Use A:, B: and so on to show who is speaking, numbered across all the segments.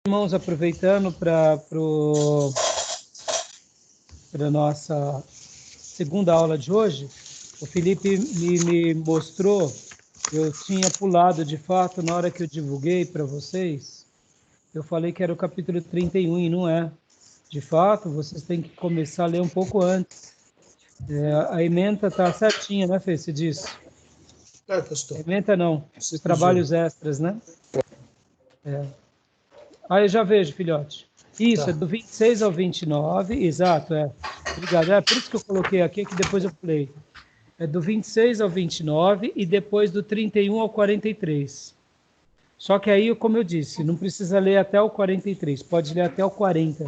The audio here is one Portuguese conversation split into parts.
A: Irmãos, aproveitando para a nossa segunda aula de hoje, o Felipe me mostrou, eu tinha pulado de fato na hora que eu divulguei para vocês, eu falei que era o capítulo 31 e não é. De fato, vocês têm que começar a ler um pouco antes. A ementa está certinha, né, Fê? Você disse?
B: Pastor.
A: Ementa não, os trabalhos extras, né? Ah, eu já vejo, filhote. Isso, tá. É do 26 ao 29, exato, Obrigado. Por isso que eu coloquei aqui, que depois eu pulei. É do 26 ao 29 e depois do 31 ao 43. Só que aí, como eu disse, não precisa ler até o 43, pode ler até o 40,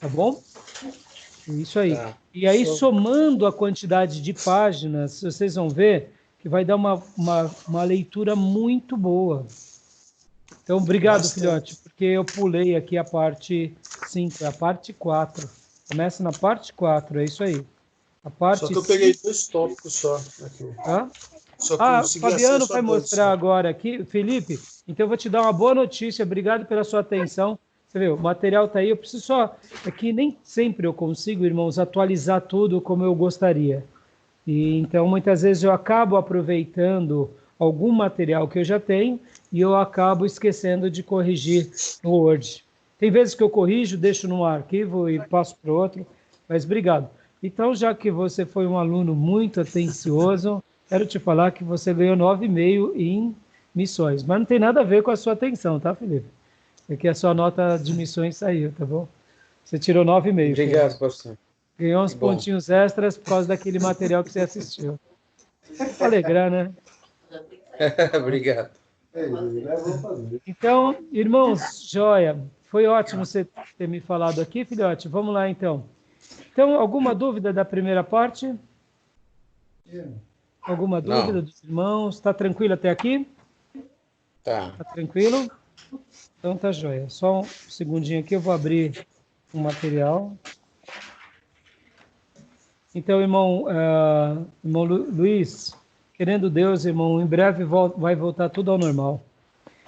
A: tá bom? Isso aí. Tá. E aí, somando a quantidade de páginas, vocês vão ver que vai dar uma leitura muito boa. Então, obrigado, filhote, porque eu pulei aqui a parte 5, a parte 4. Começa na parte 4, é isso aí. A parte
B: só que eu peguei 2 tópicos só aqui.
A: Só que o Fabiano vai mostrar agora aqui. Felipe, então eu vou te dar uma boa notícia. Obrigado pela sua atenção. Você vê, o material está aí. Eu preciso só... É que nem sempre eu consigo, irmãos, atualizar tudo como eu gostaria. E então, muitas vezes, eu acabo aproveitando algum material que eu já tenho e eu acabo esquecendo de corrigir no Word. Tem vezes que eu corrijo, deixo num arquivo e passo para o outro, mas obrigado. Então, já que você foi um aluno muito atencioso, quero te falar que você ganhou 9,5 em missões, mas não tem nada a ver com a sua atenção, tá, Felipe? É que a sua nota de missões saiu, tá bom? Você tirou 9,5.
C: Obrigado, pastor.
A: Ganhou uns pontinhos extras por causa daquele material que você assistiu. Para alegrar, né?
C: Obrigado.
A: Então, irmãos, joia, foi ótimo você ter me falado aqui, filhote. Vamos lá, então. Então, alguma dúvida da primeira parte? Alguma dúvida dos irmãos? Está tranquilo até aqui?
C: Tá.
A: Está tranquilo? Então, tá joia. Só um segundinho aqui, eu vou abrir um material. Então, irmão Luiz, querendo Deus, irmão, em breve vai voltar tudo ao normal.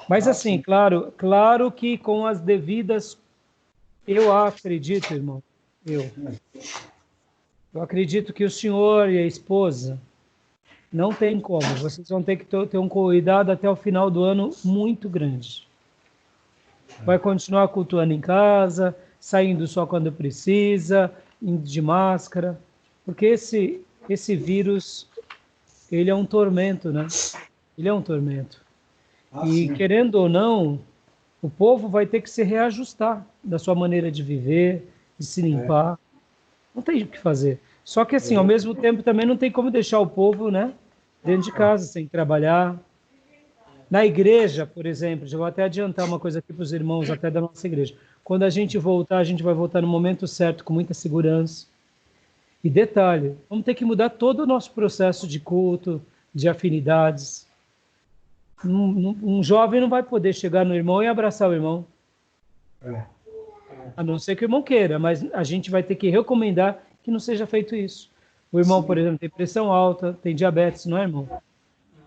A: Mas assim, claro que com as devidas, eu acredito, irmão, eu acredito que o senhor e a esposa não tem como, vocês vão ter que ter um cuidado até o final do ano muito grande. Vai continuar cultuando em casa, saindo só quando precisa, indo de máscara, porque esse vírus, ele é um tormento, né? Ele é um tormento. E, querendo ou não, o povo vai ter que se reajustar da sua maneira de viver, de se limpar. Não tem o que fazer. Só que, assim, ao mesmo tempo, também não tem como deixar o povo, né, dentro de casa, sem trabalhar. Na igreja, por exemplo, já vou até adiantar uma coisa aqui para os irmãos até da nossa igreja. Quando a gente voltar, a gente vai voltar no momento certo, com muita segurança. E detalhe, vamos ter que mudar todo o nosso processo de culto, de afinidades. Um jovem não vai poder chegar no irmão e abraçar o irmão. A não ser que o irmão queira, mas a gente vai ter que recomendar que não seja feito isso. O irmão, por exemplo, tem pressão alta, tem diabetes, não é, irmão?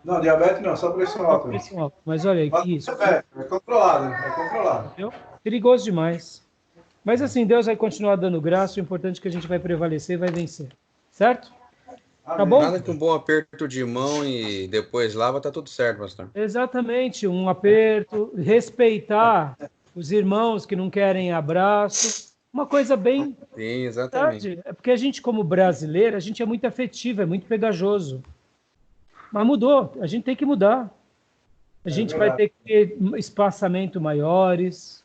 D: Não, diabetes não, só pressão alta.
A: Só pressão alta. Mas olha aí, que isso.
D: É controlado, é controlado.
A: Entendeu? Perigoso demais. Mas assim, Deus vai continuar dando graça, o importante é que a gente vai prevalecer e vai vencer. Certo? Tá bom?
C: Nada que um bom aperto de mão e depois lava, tá tudo certo, pastor.
A: Exatamente, um aperto, respeitar os irmãos que não querem abraço, uma coisa bem...
C: Sim, exatamente.
A: É porque a gente, como brasileiro, a gente é muito afetivo, é muito pegajoso. Mas mudou, a gente tem que mudar. A gente vai ter que ter espaçamento maiores.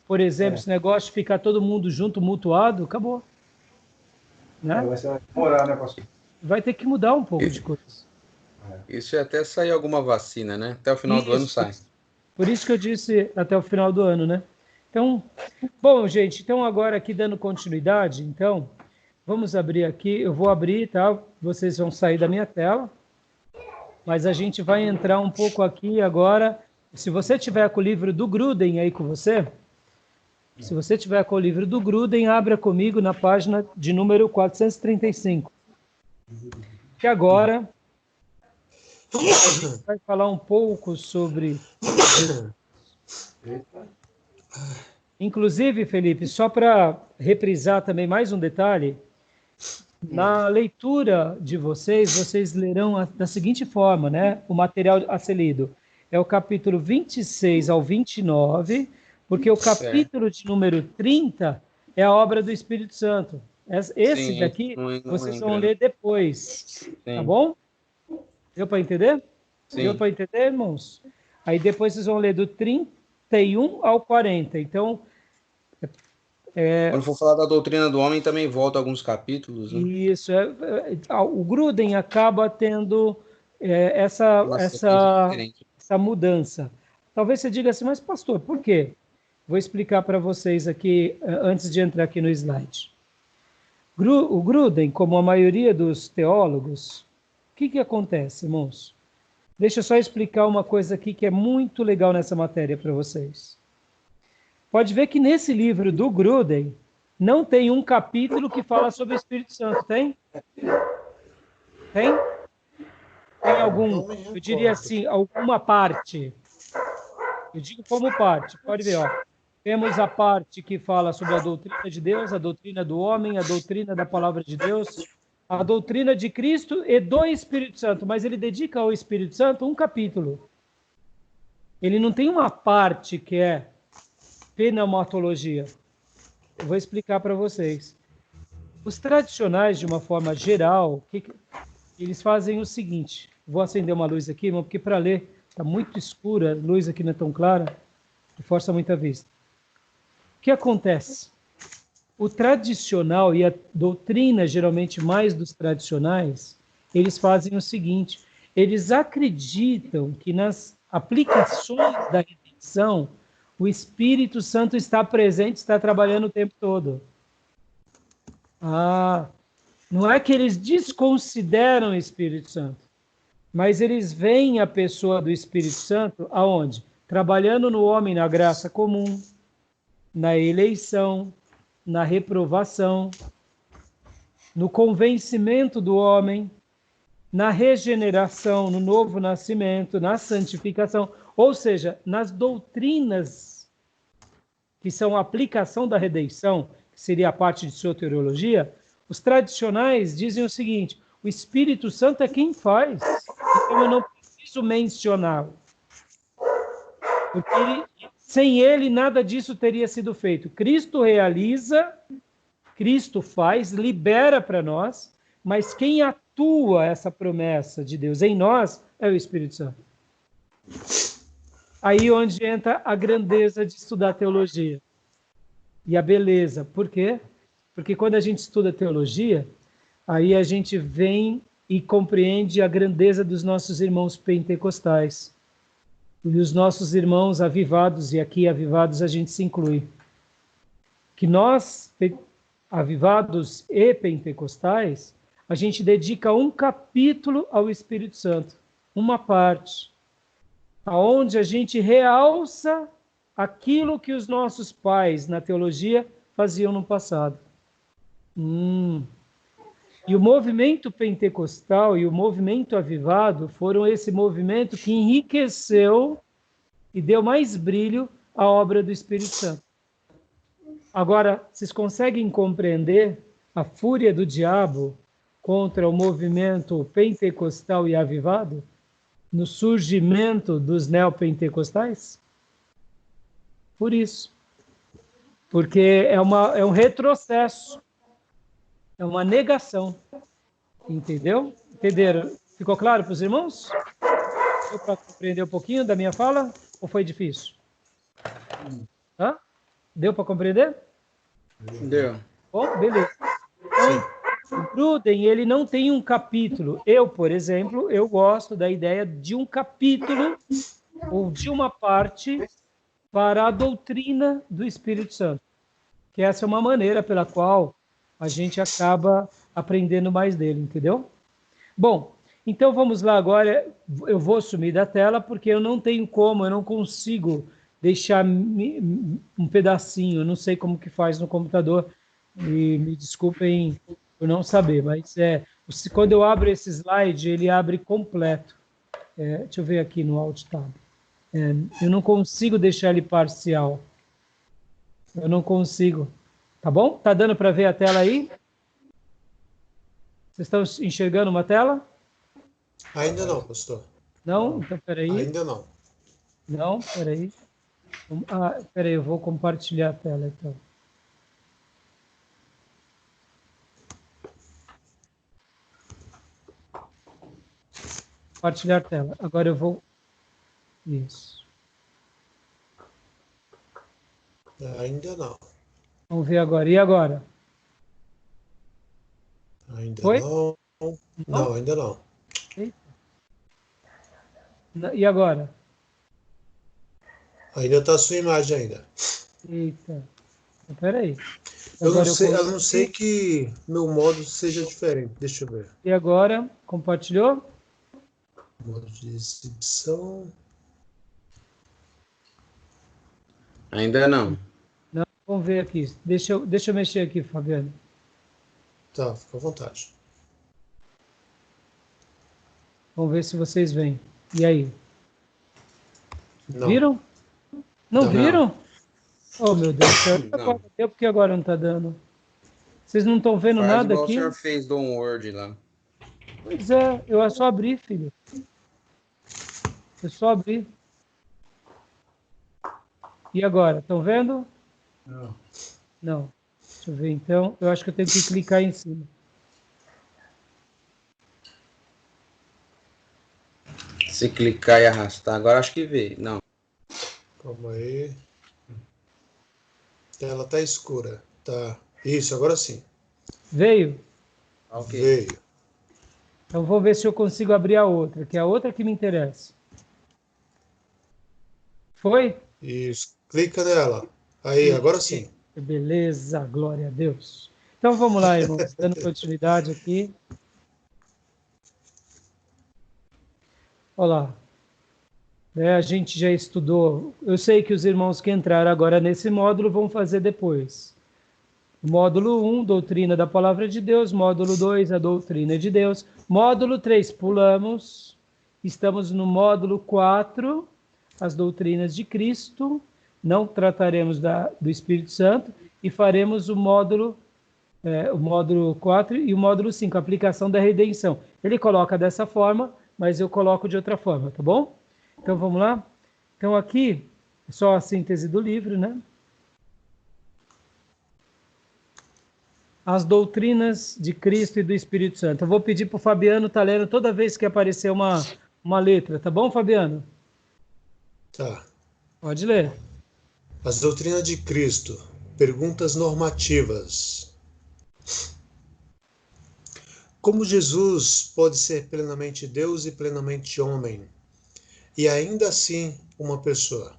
A: Por exemplo, esse negócio de ficar todo mundo junto, mutuado, acabou. Né?
D: Vai ser morar, né, pastor?
A: Vai ter que mudar um pouco de coisa.
C: Isso é até sair alguma vacina, né? Até o final do ano sai.
A: Por isso que eu disse até o final do ano, né? Então, bom, gente, então agora aqui dando continuidade, então, vamos abrir aqui, eu vou abrir, tá? Vocês vão sair da minha tela, mas a gente vai entrar um pouco aqui agora. Se você tiver com o livro do Gruden aí com você, se você tiver com o livro do Gruden, abra comigo na página de número 435. Que agora a gente vai falar um pouco sobre Inclusive, Felipe, só para reprisar também mais um detalhe, na leitura de vocês, vocês lerão da seguinte forma, né? O material a ser lido é o capítulo 26 ao 29, porque o capítulo de número 30 é a obra do Espírito Santo. Esse daqui vocês vão ler depois, tá bom? Deu para entender?
C: Sim.
A: Deu para entender, irmãos? Aí depois vocês vão ler do 31 ao 40. Então,
C: quando for falar da doutrina do homem, também volta alguns capítulos, né?
A: Isso, o Gruden acaba tendo essa mudança. Talvez você diga assim, mas pastor, por quê? Vou explicar para vocês aqui, antes de entrar aqui no slide. O Gruden, como a maioria dos teólogos, o que acontece, irmãos? Deixa eu só explicar uma coisa aqui que é muito legal nessa matéria para vocês. Pode ver que nesse livro do Gruden, não tem um capítulo que fala sobre o Espírito Santo, tem? Tem? Tem algum, eu diria assim, alguma parte. Eu digo como parte, pode ver, ó. Temos a parte que fala sobre a doutrina de Deus, a doutrina do homem, a doutrina da palavra de Deus, a doutrina de Cristo e do Espírito Santo, mas ele dedica ao Espírito Santo um capítulo. Ele não tem uma parte que é pneumatologia. Eu vou explicar para vocês. Os tradicionais, de uma forma geral, eles fazem o seguinte. Vou acender uma luz aqui, irmão, porque para ler está muito escura, a luz aqui não é tão clara, e força muito a vista. O que acontece? O tradicional e a doutrina, geralmente mais dos tradicionais, eles fazem o seguinte, eles acreditam que nas aplicações da redenção, o Espírito Santo está presente, está trabalhando o tempo todo. Não é que eles desconsideram o Espírito Santo, mas eles veem a pessoa do Espírito Santo aonde? Trabalhando no homem na graça comum, na eleição, na reprovação, no convencimento do homem, na regeneração, no novo nascimento, na santificação, ou seja, nas doutrinas que são a aplicação da redenção, que seria a parte de soteriologia, os tradicionais dizem o seguinte, o Espírito Santo é quem faz, então eu não preciso mencioná-lo. Porque sem ele nada disso teria sido feito. Cristo realiza, Cristo faz, libera para nós, mas quem atua essa promessa de Deus em nós é o Espírito Santo. Aí onde entra a grandeza de estudar teologia. E a beleza. Por quê? Porque quando a gente estuda teologia, aí a gente vem e compreende a grandeza dos nossos irmãos pentecostais. E os nossos irmãos avivados, e aqui avivados a gente se inclui. Que nós, avivados e pentecostais, a gente dedica um capítulo ao Espírito Santo. Uma parte. Onde a gente realça aquilo que os nossos pais na teologia faziam no passado. E o movimento pentecostal e o movimento avivado foram esse movimento que enriqueceu e deu mais brilho à obra do Espírito Santo. Agora, vocês conseguem compreender a fúria do diabo contra o movimento pentecostal e avivado? No surgimento dos neopentecostais? Por isso. Porque é um retrocesso. É uma negação. Entendeu? Entenderam? Ficou claro para os irmãos? Deu para compreender um pouquinho da minha fala? Ou foi difícil? Hã? Deu para compreender?
C: Deu.
A: Bom, beleza. Então, o Gruden, ele não tem um capítulo. Eu, por exemplo, eu gosto da ideia de um capítulo ou de uma parte para a doutrina do Espírito Santo. Que essa é uma maneira pela qual a gente acaba aprendendo mais dele, entendeu? Bom, então vamos lá agora. Eu vou sumir da tela porque eu não tenho como, eu não consigo deixar um pedacinho. Eu não sei como que faz no computador. E me desculpem por não saber, mas quando eu abro esse slide, ele abre completo. Deixa eu ver aqui no Alt Tab. Eu não consigo deixar ele parcial. Eu não consigo. Tá bom? Tá dando para ver a tela aí? Vocês estão enxergando uma tela?
B: Ainda não, pastor.
A: Não? Então, peraí.
B: Ainda não.
A: Não, peraí. Peraí, eu vou compartilhar a tela, então. Compartilhar a tela. Agora eu vou... Isso.
B: Ainda não.
A: Vamos ver agora. E agora?
B: Ainda
A: Foi?
B: não. Não, ainda não.
A: Eita. E agora?
B: Ainda está a sua imagem ainda.
A: Eita. Peraí.
B: Eu
A: Agora
B: não sei, a
A: coloquei.
B: não ser que meu modo seja diferente. Deixa eu ver.
A: E agora? Compartilhou?
B: Modo de exibição.
C: Ainda não.
A: Não, vamos ver aqui. Deixa eu mexer aqui, Fabiano.
B: Tá, fica à vontade.
A: Vamos ver se vocês veem. E aí?
B: Não.
A: Viram? Não
B: Não.
A: viram? Oh, meu Deus do céu.
C: Não.
A: Agora deu, porque agora não está dando. Vocês não estão vendo
C: Faz
A: nada
C: igual
A: aqui?
C: o senhor fez do Word lá.
A: Pois é, eu só abri, filho. Eu só abri. E agora? Estão vendo?
D: Não.
A: Não. Deixa eu ver então. Eu acho que eu tenho que clicar em cima.
C: Se clicar e arrastar, agora acho que veio. Não.
B: Calma aí. Ela tá escura. Tá. Isso, agora sim.
A: Veio?
C: Ok.
B: Veio.
A: Então vou ver se eu consigo abrir a outra, que é a outra que me interessa. Foi?
B: Isso. Clica nela. Aí, agora sim.
A: Beleza, glória a Deus. Então vamos lá, irmãos, dando continuidade aqui. Olá. A gente já estudou. Eu sei que os irmãos que entraram agora nesse módulo vão fazer depois. Módulo 1, doutrina da palavra de Deus. Módulo 2, a doutrina de Deus. Módulo 3, pulamos. Estamos no módulo 4, as doutrinas de Cristo. Não trataremos do Espírito Santo e faremos o módulo 4 e o módulo 5, aplicação da redenção. Ele coloca dessa forma, mas eu coloco de outra forma, tá bom? Então vamos lá? Então aqui, só a síntese do livro, né? As doutrinas de Cristo e do Espírito Santo. Eu vou pedir para o Fabiano estar lendo toda vez que aparecer uma letra, tá bom, Fabiano?
B: Tá.
A: Pode ler.
B: As doutrinas de Cristo. Perguntas normativas. Como Jesus pode ser plenamente Deus e plenamente homem, e ainda assim uma pessoa?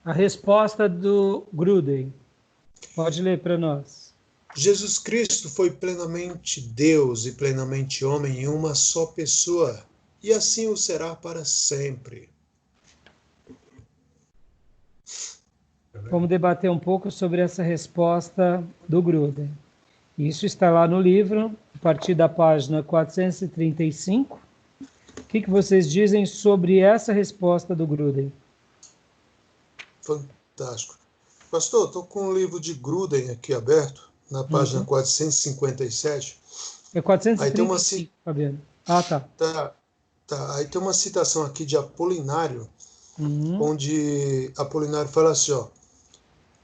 A: A resposta do Gruden. Pode ler para nós.
B: Jesus Cristo foi plenamente Deus e plenamente homem em uma só pessoa, e assim o será para sempre.
A: Vamos debater um pouco sobre essa resposta do Gruden. Isso está lá no livro, a partir da página 435. O que vocês dizem sobre essa resposta do Gruden?
B: Fantástico. Pastor, estou com o livro de Gruden aqui aberto, na página 457.
A: É 435,
B: aí tem uma,
A: Fabiano. Ah, tá.
B: Tá. Aí tem uma citação aqui de Apolinário, onde Apolinário fala assim, ó.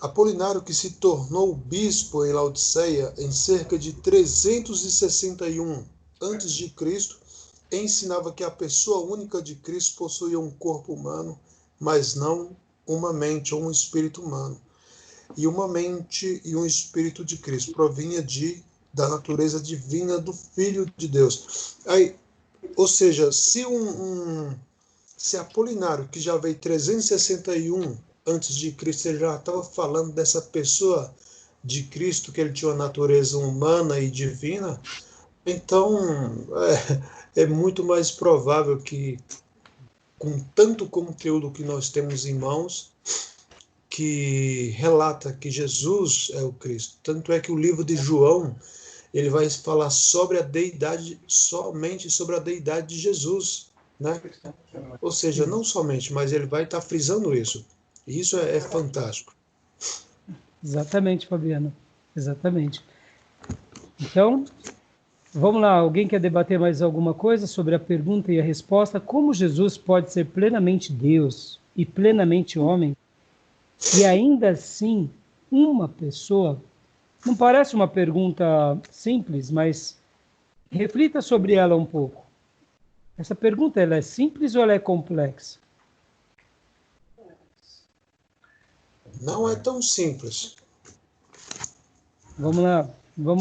B: Apolinário, que se tornou bispo em Laodiceia em cerca de 361 a.C., ensinava que a pessoa única de Cristo possuía um corpo humano, mas não uma mente ou um espírito humano. E uma mente e um espírito de Cristo provinha da natureza divina do Filho de Deus. Aí, ou seja, se Apolinário, que já veio 361 antes de Cristo, ele já estava falando dessa pessoa de Cristo, que ele tinha uma natureza humana e divina, então é muito mais provável que, com tanto conteúdo que nós temos em mãos, que relata que Jesus é o Cristo. Tanto é que o livro de João, ele vai falar sobre a deidade, somente sobre a deidade de Jesus. né? Ou seja, não somente, mas ele vai estar frisando isso. E isso é fantástico.
A: Exatamente, Fabiano. Exatamente. Então, vamos lá. Alguém quer debater mais alguma coisa sobre a pergunta e a resposta? Como Jesus pode ser plenamente Deus e plenamente homem e ainda assim uma pessoa? Não parece uma pergunta simples, mas reflita sobre ela um pouco. Essa pergunta, ela é simples ou ela é complexa?
B: Não é tão simples.
A: Vamos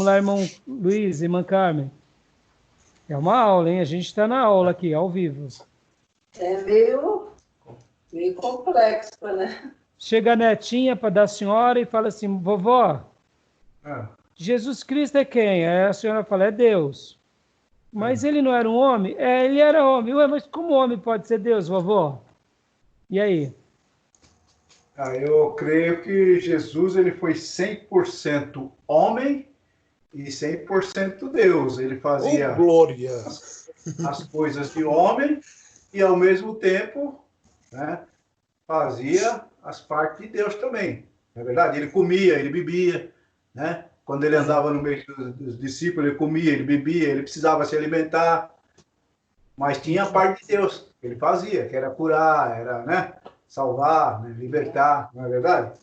A: lá, irmão Luiz, irmã Carmen. É uma aula, hein? A gente está na aula aqui, ao vivo.
E: É meio complexo, né?
A: Chega a netinha para da senhora e fala assim, vovó, Jesus Cristo é quem? Aí a senhora fala, é Deus. Mas ele não era um homem? É, ele era homem. Ué, mas como homem pode ser Deus, vovó? E aí?
D: Eu creio que Jesus ele foi 100% homem e 100% Deus. Ele fazia
B: glória!
D: as coisas de homem e, ao mesmo tempo, né, fazia as partes de Deus também. Não é verdade? Ele comia, ele bebia, né? Quando ele andava no meio dos discípulos, ele comia, ele bebia, ele precisava se alimentar. Mas tinha a parte de Deus que ele fazia, que era curar, era, né, salvar, né, libertar, não é verdade?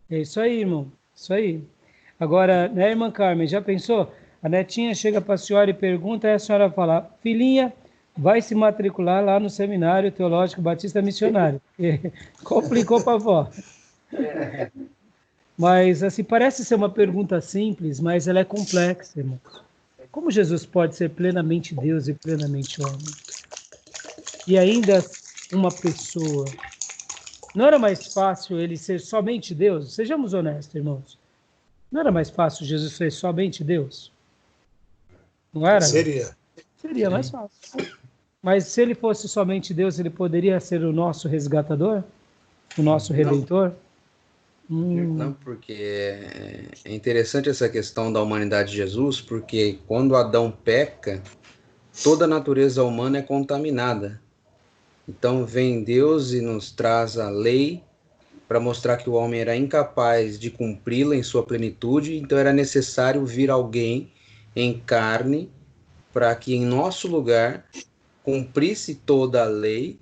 A: É isso aí, irmão. Isso aí. Agora, né, irmã Carmen, já pensou? A netinha chega para a senhora e pergunta, aí a senhora fala, filhinha, vai se matricular lá no Seminário Teológico Batista Missionário. Complicou para a avó. Mas, assim, parece ser uma pergunta simples, mas ela é complexa, irmão. Como Jesus pode ser plenamente Deus e plenamente homem? E ainda uma pessoa. Não era mais fácil ele ser somente Deus? Sejamos honestos, irmãos. Não era mais fácil Jesus ser somente Deus? Não era?
B: Seria.
A: Seria mais fácil. Mas se ele fosse somente Deus, ele poderia ser o nosso resgatador? O nosso redentor?
C: Não, porque é interessante essa questão da humanidade de Jesus, porque quando Adão peca, toda a natureza humana é contaminada. Então vem Deus e nos traz a lei para mostrar que o homem era incapaz de cumpri-la em sua plenitude, então era necessário vir alguém em carne para que em nosso lugar cumprisse toda a lei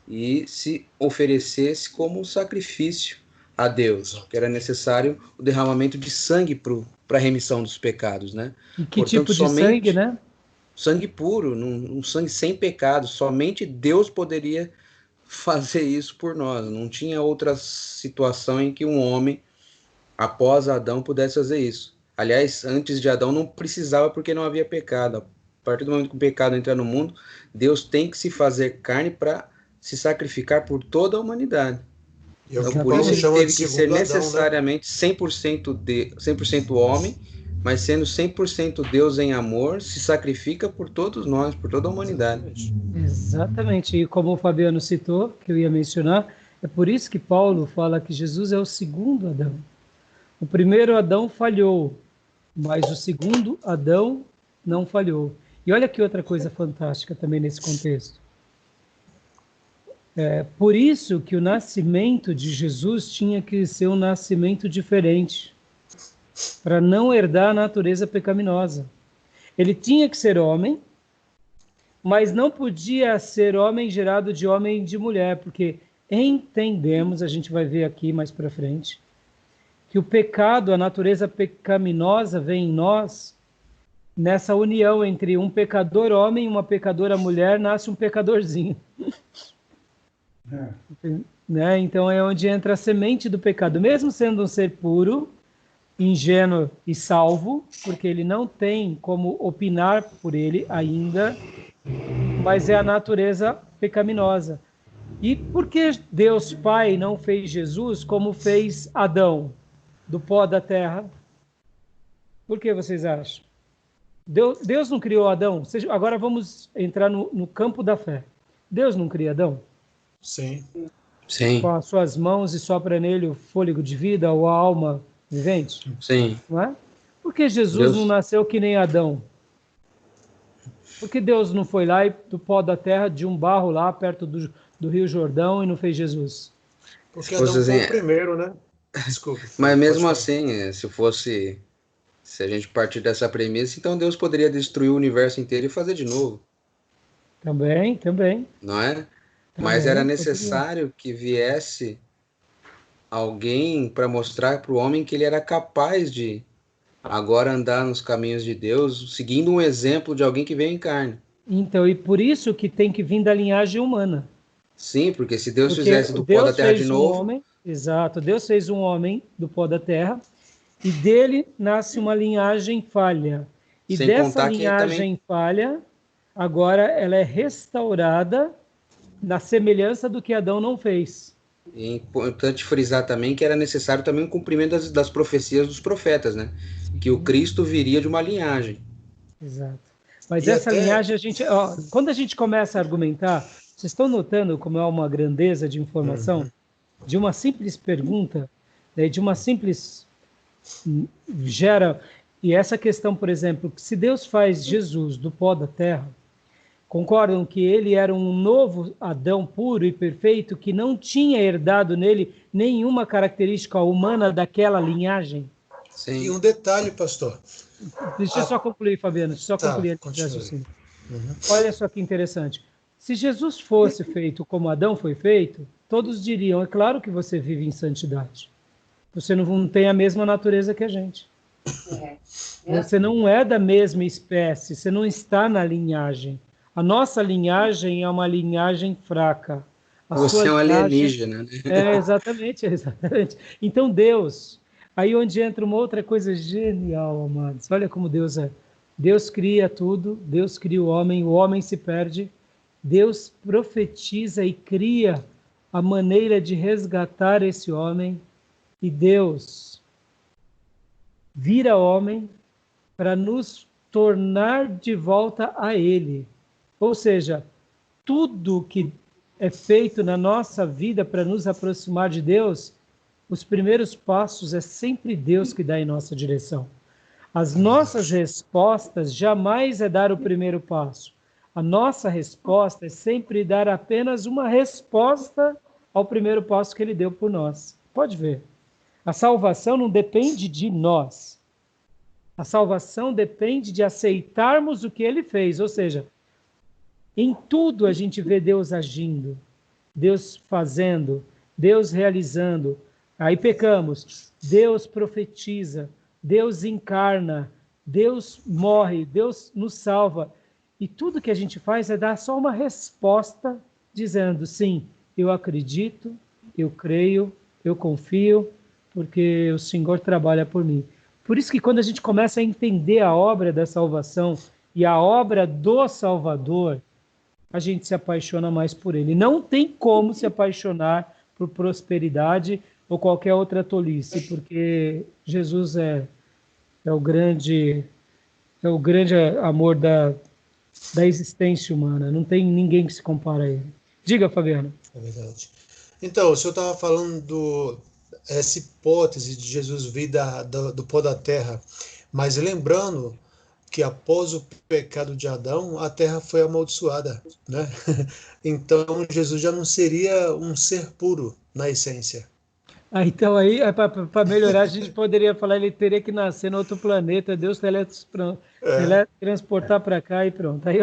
C: e se oferecesse como um sacrifício a Deus, que era necessário o derramamento de sangue para a remissão dos pecados, né?
A: E que tipo de sangue, né?
C: Sangue puro, um sangue sem pecado. Somente Deus poderia fazer isso por nós. Não tinha outra situação em que um homem, após Adão, pudesse fazer isso. Aliás, antes de Adão não precisava, porque não havia pecado. A partir do momento que o pecado entra no mundo, Deus tem que se fazer carne para se sacrificar por toda a humanidade. Então, por isso ele teve que ser necessariamente 100% homem, mas sendo 100% Deus em amor, se sacrifica por todos nós, por toda a humanidade.
A: Exatamente. E como o Fabiano citou, que eu ia mencionar, é por isso que Paulo fala que Jesus é o segundo Adão. O primeiro Adão falhou, mas o segundo Adão não falhou. E olha que outra coisa fantástica também nesse contexto. Por isso que o nascimento de Jesus tinha que ser um nascimento diferente, para não herdar a natureza pecaminosa. Ele tinha que ser homem, mas não podia ser homem gerado de homem e de mulher, porque entendemos, a gente vai ver aqui mais para frente, que o pecado, a natureza pecaminosa vem em nós, nessa união entre um pecador homem e uma pecadora mulher, nasce um pecadorzinho. Né? Então é onde entra a semente do pecado, mesmo sendo um ser puro, ingênuo e salvo, porque ele não tem como opinar por ele ainda, mas é a natureza pecaminosa. E por que Deus Pai não fez Jesus como fez Adão, do pó da terra? Por que vocês acham? Deus não criou Adão? Agora vamos entrar no campo da fé. Deus não cria Adão?
B: Sim.
C: Sim.
A: Com as suas mãos e sopra nele o fôlego de vida ou a alma vivente?
C: Sim.
A: Não é? Por que Jesus não nasceu que nem Adão? Por que Deus não foi lá e do pó da terra, de um barro lá perto do Rio Jordão, e não fez Jesus?
B: Porque Adão foi o primeiro, né? Desculpa.
C: Mas mesmo assim, se a gente partir dessa premissa, então Deus poderia destruir o universo inteiro e fazer de novo.
A: Também.
C: Não é? Mas era necessário que viesse alguém para mostrar para o homem que ele era capaz de agora andar nos caminhos de Deus, seguindo um exemplo de alguém que veio em carne.
A: Então, e por isso que tem que vir da linhagem humana.
C: Sim, porque se Deus fizesse do pó da terra de novo...
A: Exato, Deus fez um homem do pó da terra e dele nasce uma linhagem falha. E dessa linhagem falha, agora ela é restaurada na semelhança do que Adão não fez.
C: É importante frisar também que era necessário também o cumprimento das profecias dos profetas, né? Que o Cristo viria de uma linhagem.
A: Exato. Mas essa linhagem, quando a gente começa a argumentar, vocês estão notando como é uma grandeza de informação? De uma simples pergunta, de uma simples... gera... E essa questão, por exemplo, que se Deus faz Jesus do pó da terra, concordam que ele era um novo Adão puro e perfeito que não tinha herdado nele nenhuma característica humana daquela linhagem?
B: Sim. E um detalhe, pastor.
A: Deixa eu só concluir, Fabiano. Olha só que interessante. Se Jesus fosse feito como Adão foi feito, todos diriam, é claro que você vive em santidade. Você não tem a mesma natureza que a gente. Você não é da mesma espécie, você não está na linhagem. A nossa linhagem é uma linhagem fraca.
C: Você é um alienígena, né?
A: Exatamente. Então Deus, aí onde entra uma outra coisa genial, amados. Olha como Deus é. Deus cria tudo, Deus cria o homem se perde. Deus profetiza e cria a maneira de resgatar esse homem. E Deus vira homem para nos tornar de volta a Ele. Ou seja, tudo que é feito na nossa vida para nos aproximar de Deus, os primeiros passos é sempre Deus que dá em nossa direção. As nossas respostas jamais é dar o primeiro passo. A nossa resposta é sempre dar apenas uma resposta ao primeiro passo que Ele deu por nós. Pode ver. A salvação não depende de nós. A salvação depende de aceitarmos o que Ele fez, ou seja, em tudo a gente vê Deus agindo, Deus fazendo, Deus realizando. Aí pecamos, Deus profetiza, Deus encarna, Deus morre, Deus nos salva. E tudo que a gente faz é dar só uma resposta, dizendo, sim, eu acredito, eu creio, eu confio, porque o Senhor trabalha por mim. Por isso que quando a gente começa a entender a obra da salvação e a obra do Salvador, a gente se apaixona mais por Ele. Não tem como se apaixonar por prosperidade ou qualquer outra tolice, porque Jesus é o grande amor da existência humana. Não tem ninguém que se compara a Ele. Diga, Fabiano.
B: É verdade. Então, o senhor estava falando essa hipótese de Jesus vir do pó da terra, mas lembrando que após o pecado de Adão, a terra foi amaldiçoada, né? Então, Jesus já não seria um ser puro na essência.
A: Então aí, para melhorar, a gente poderia falar, ele teria que nascer no outro planeta, Deus teletransportar para cá e pronto. Aí,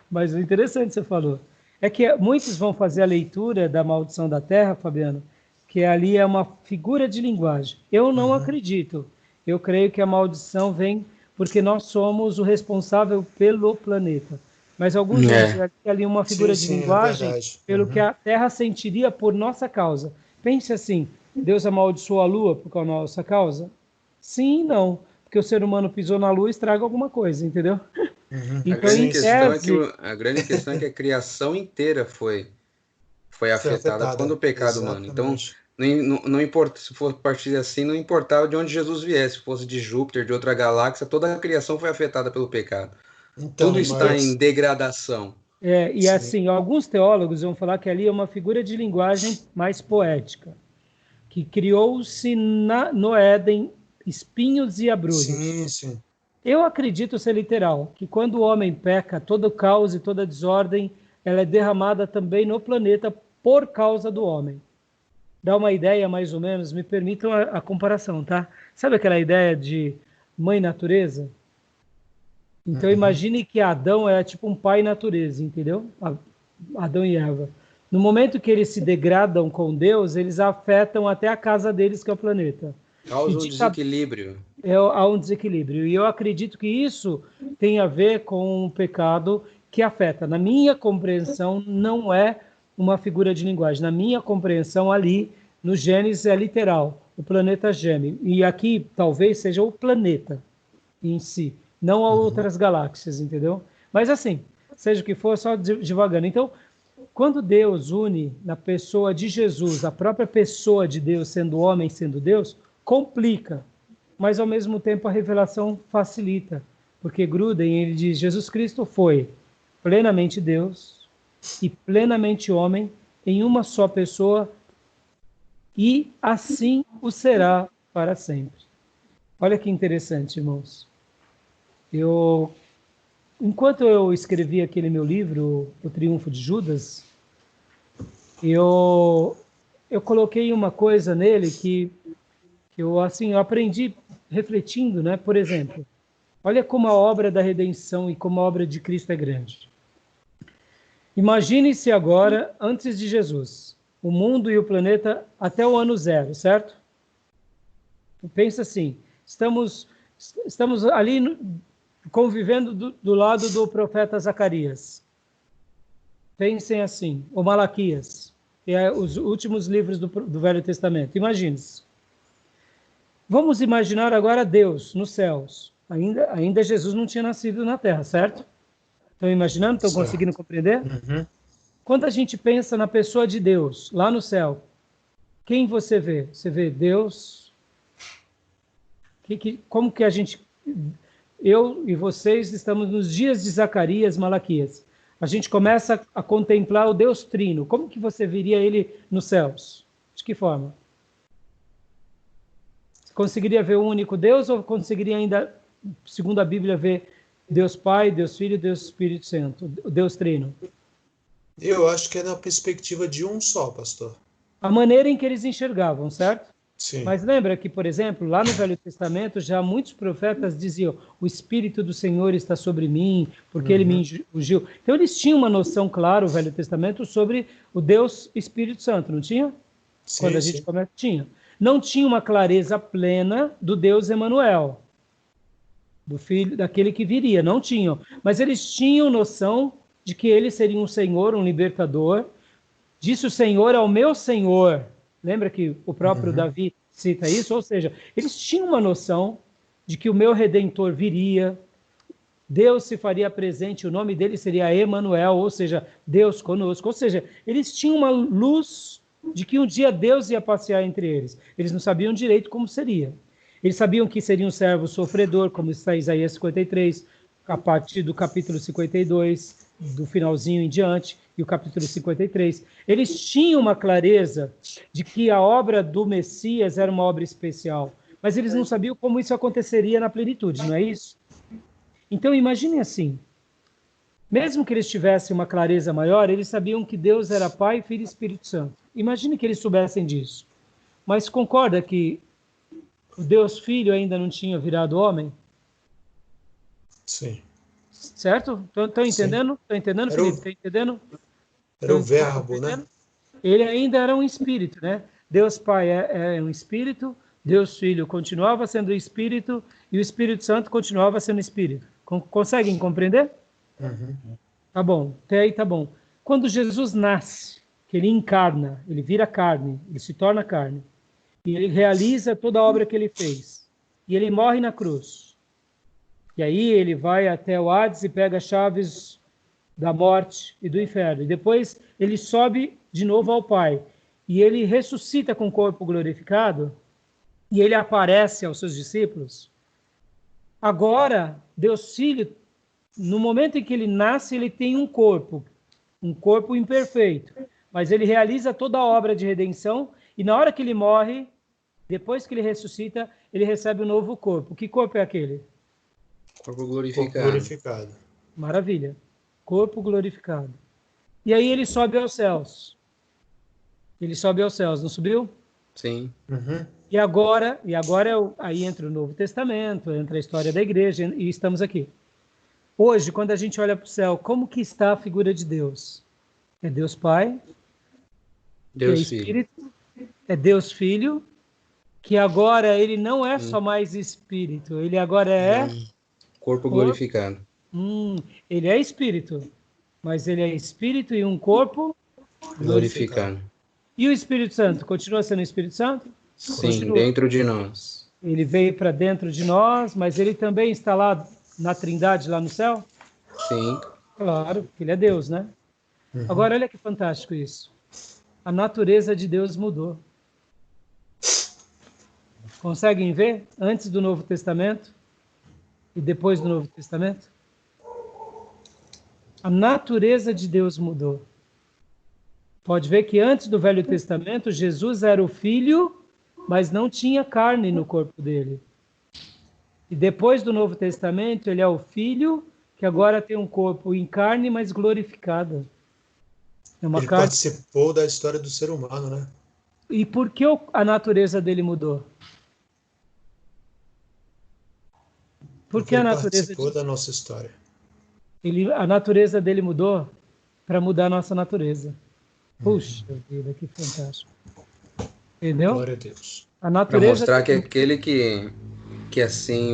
A: mas o interessante você falou, é que muitos vão fazer a leitura da maldição da terra, Fabiano, que ali é uma figura de linguagem. Eu não acredito. Eu creio que a maldição vem porque nós somos o responsável pelo planeta. Mas alguns vão ter ali uma figura de linguagem pelo que a terra sentiria por nossa causa. Pense assim, Deus amaldiçoou a lua por nossa causa? Sim e não. Porque o ser humano pisou na lua e estraga alguma coisa, entendeu?
C: Então, a grande questão é que a criação inteira foi afetada quando o pecado humano. Então, não importa, se for partir assim, não importava de onde Jesus viesse, se fosse de Júpiter, de outra galáxia, toda a criação foi afetada pelo pecado. Então, tudo está em degradação.
A: Assim, alguns teólogos vão falar que ali é uma figura de linguagem mais poética, que criou-se no Éden espinhos e abrolhos.
B: Sim.
A: Eu acredito ser literal, que quando o homem peca, todo o caos e toda a desordem, ela é derramada também no planeta por causa do homem. Dá uma ideia, mais ou menos, me permitam a comparação, tá? Sabe aquela ideia de mãe natureza? Então imagine que Adão é tipo um pai natureza, entendeu? Adão e Eva. No momento que eles se degradam com Deus, eles afetam até a casa deles, que é o planeta.
C: Causa um desequilíbrio.
A: Há um desequilíbrio. E eu acredito que isso tem a ver com um pecado que afeta. Na minha compreensão, não é uma figura de linguagem. Na minha compreensão, ali, no Gênesis, é literal. O planeta geme. E aqui, talvez, seja o planeta em si. Não há outras galáxias, entendeu? Mas assim, seja o que for, só devagando. Então, quando Deus une na pessoa de Jesus, a própria pessoa de Deus, sendo homem, sendo Deus, complica. Mas, ao mesmo tempo, a revelação facilita. Porque Gruden, ele diz, Jesus Cristo foi plenamente Deus e plenamente homem em uma só pessoa e assim o será para sempre. Olha que interessante, irmãos. Enquanto eu escrevi aquele meu livro, O Triunfo de Judas, eu coloquei uma coisa nele que eu aprendi refletindo, né? Por exemplo, olha como a obra da redenção e como a obra de Cristo é grande. Imagine-se agora, antes de Jesus, o mundo e o planeta até o ano 0, certo? Pensa assim, estamos ali convivendo do lado do profeta Zacarias. Pensem assim, ou Malaquias, que é os últimos livros do Velho Testamento. Imagine-se. Vamos imaginar agora Deus nos céus. Ainda Jesus não tinha nascido na Terra, certo? Estão imaginando? Estão conseguindo compreender? Quando a gente pensa na pessoa de Deus, lá no céu, quem você vê? Você vê Deus? Como que a gente... Eu e vocês estamos nos dias de Zacarias, Malaquias. A gente começa a contemplar o Deus Trino. Como que você veria ele nos céus? De que forma? Você conseguiria ver o único Deus ou conseguiria ainda, segundo a Bíblia, ver Deus Pai, Deus Filho e Deus Espírito Santo, o Deus Trino?
B: Eu acho que é na perspectiva de um só, pastor.
A: A maneira em que eles enxergavam, certo?
B: Sim.
A: Mas lembra que, por exemplo, lá no Velho Testamento, já muitos profetas diziam, o Espírito do Senhor está sobre mim, porque ele me ungiu. Então eles tinham uma noção clara, o Velho Testamento, sobre o Deus Espírito Santo, não tinha?
B: Sim,
A: quando a gente começa, tinha. Não tinha uma clareza plena do Deus Emanuel, do filho, daquele que viria, não tinham. Mas eles tinham noção de que ele seria um Senhor, um libertador. Disse o Senhor ao meu Senhor. Lembra que o próprio Davi cita isso? Ou seja, eles tinham uma noção de que o meu Redentor viria, Deus se faria presente, o nome dele seria Emanuel, ou seja, Deus conosco. Ou seja, eles tinham uma luz de que um dia Deus ia passear entre eles. Eles não sabiam direito como seria. Eles sabiam que seria um servo sofredor, como está em Isaías 53, a partir do capítulo 52, do finalzinho em diante, e o capítulo 53. Eles tinham uma clareza de que a obra do Messias era uma obra especial, mas eles não sabiam como isso aconteceria na plenitude, não é isso? Então, imaginem assim, mesmo que eles tivessem uma clareza maior, eles sabiam que Deus era Pai, Filho e Espírito Santo. Imagine que eles soubessem disso. Mas concorda que o Deus Filho ainda não tinha virado homem?
B: Sim.
A: Certo? Estão entendendo? Estão entendendo, Felipe? Estão entendendo?
B: Era o verbo, né?
A: Ele ainda era um espírito, né? Deus Pai é um espírito, Deus Filho continuava sendo espírito e o Espírito Santo continuava sendo espírito. Conseguem compreender? Tá bom, até aí tá bom. Quando Jesus nasce, que ele encarna, ele vira carne, ele se torna carne, e ele realiza toda a obra que ele fez, e ele morre na cruz. E aí ele vai até o Hades e pega as chaves da morte e do inferno. E depois ele sobe de novo ao Pai. E ele ressuscita com o corpo glorificado. E ele aparece aos seus discípulos. Agora, Deus Filho, no momento em que ele nasce, ele tem um corpo imperfeito. Mas ele realiza toda a obra de redenção. E na hora que ele morre, depois que ele ressuscita, ele recebe um novo corpo. Que corpo é aquele?
C: Corpo glorificado.
B: Corpo glorificado.
A: Maravilha. Corpo glorificado. E aí ele sobe aos céus. Ele sobe aos céus, não subiu?
C: Sim.
B: Uhum.
A: E agora aí entra o Novo Testamento, entra a história da igreja, e estamos aqui. Hoje, quando a gente olha para o céu, como que está a figura de Deus? É Deus Pai,
C: Deus
A: é
C: Filho.
A: Espírito, é Deus Filho, que agora ele não é só mais Espírito, ele agora é...
C: Corpo glorificado.
A: Ele é Espírito, mas ele é Espírito e um corpo
C: Glorificado.
A: E o Espírito Santo? Continua sendo o Espírito Santo?
C: Sim,
A: Continua.
C: dentro de nós.
A: Ele veio para dentro de nós, mas ele também está lá na Trindade, lá no céu?
C: Sim.
A: Claro, porque ele é Deus, né? Agora, olha que fantástico isso. A natureza de Deus mudou. Conseguem ver? Antes do Novo Testamento e depois do Novo Testamento? A natureza de Deus mudou. Pode ver que antes do Velho Testamento, Jesus era o Filho, mas não tinha carne no corpo dele. E depois do Novo Testamento, ele é o Filho, que agora tem um corpo em carne, mas glorificado. É uma
B: Ele
A: carne...
B: participou da história do ser humano, né?
A: E por que a natureza dele mudou?
B: Porque ele participou da nossa história.
A: A natureza dele mudou para mudar a nossa natureza. Puxa vida, que fantástico. Entendeu?
B: Glória a Deus.
A: A natureza...
C: Para mostrar que aquele que assim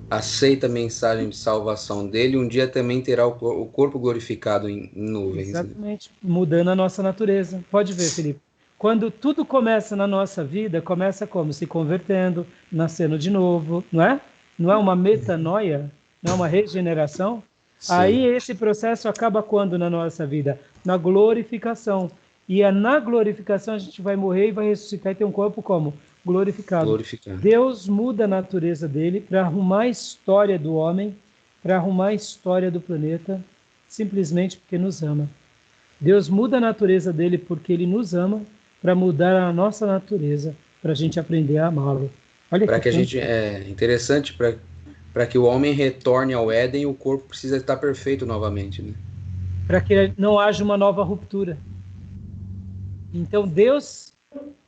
C: aceita a mensagem de salvação dele, um dia também terá o corpo glorificado em nuvens.
A: Exatamente, mudando a nossa natureza. Pode ver, Felipe. Quando tudo começa na nossa vida, começa como? Se convertendo, nascendo de novo, não é? Não é uma metanoia? Não é uma regeneração? Sim. Aí esse processo acaba quando na nossa vida? Na glorificação. E é na glorificação a gente vai morrer e vai ressuscitar e ter um corpo como? Glorificado. Deus muda a natureza dele para arrumar a história do homem, para arrumar a história do planeta, simplesmente porque nos ama. Deus muda a natureza dele porque ele nos ama, para mudar a nossa natureza, para a gente aprender a amá-lo.
C: Para que a gente... É interessante, para que o homem retorne ao Éden, o corpo precisa estar perfeito novamente, né?
A: Para que não haja uma nova ruptura. Então Deus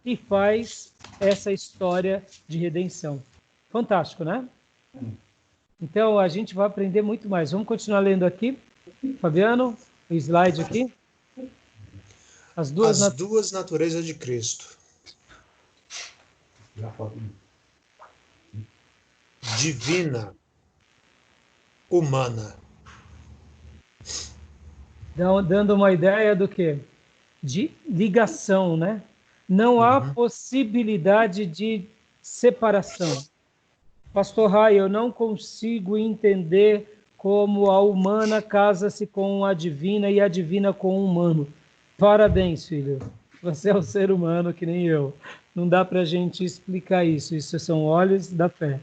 A: que faz essa história de redenção. Fantástico, né? Então a gente vai aprender muito mais. Vamos continuar lendo aqui. Fabiano, o slide aqui. As duas
B: naturezas de Cristo. Divina, humana.
A: Dando uma ideia do quê? De ligação, né? Não há possibilidade de separação. Pastor Rai, eu não consigo entender como a humana casa-se com a divina e a divina com o humano. Parabéns, filho. Você é um ser humano que nem eu. Não dá para a gente explicar isso. Isso são olhos da fé.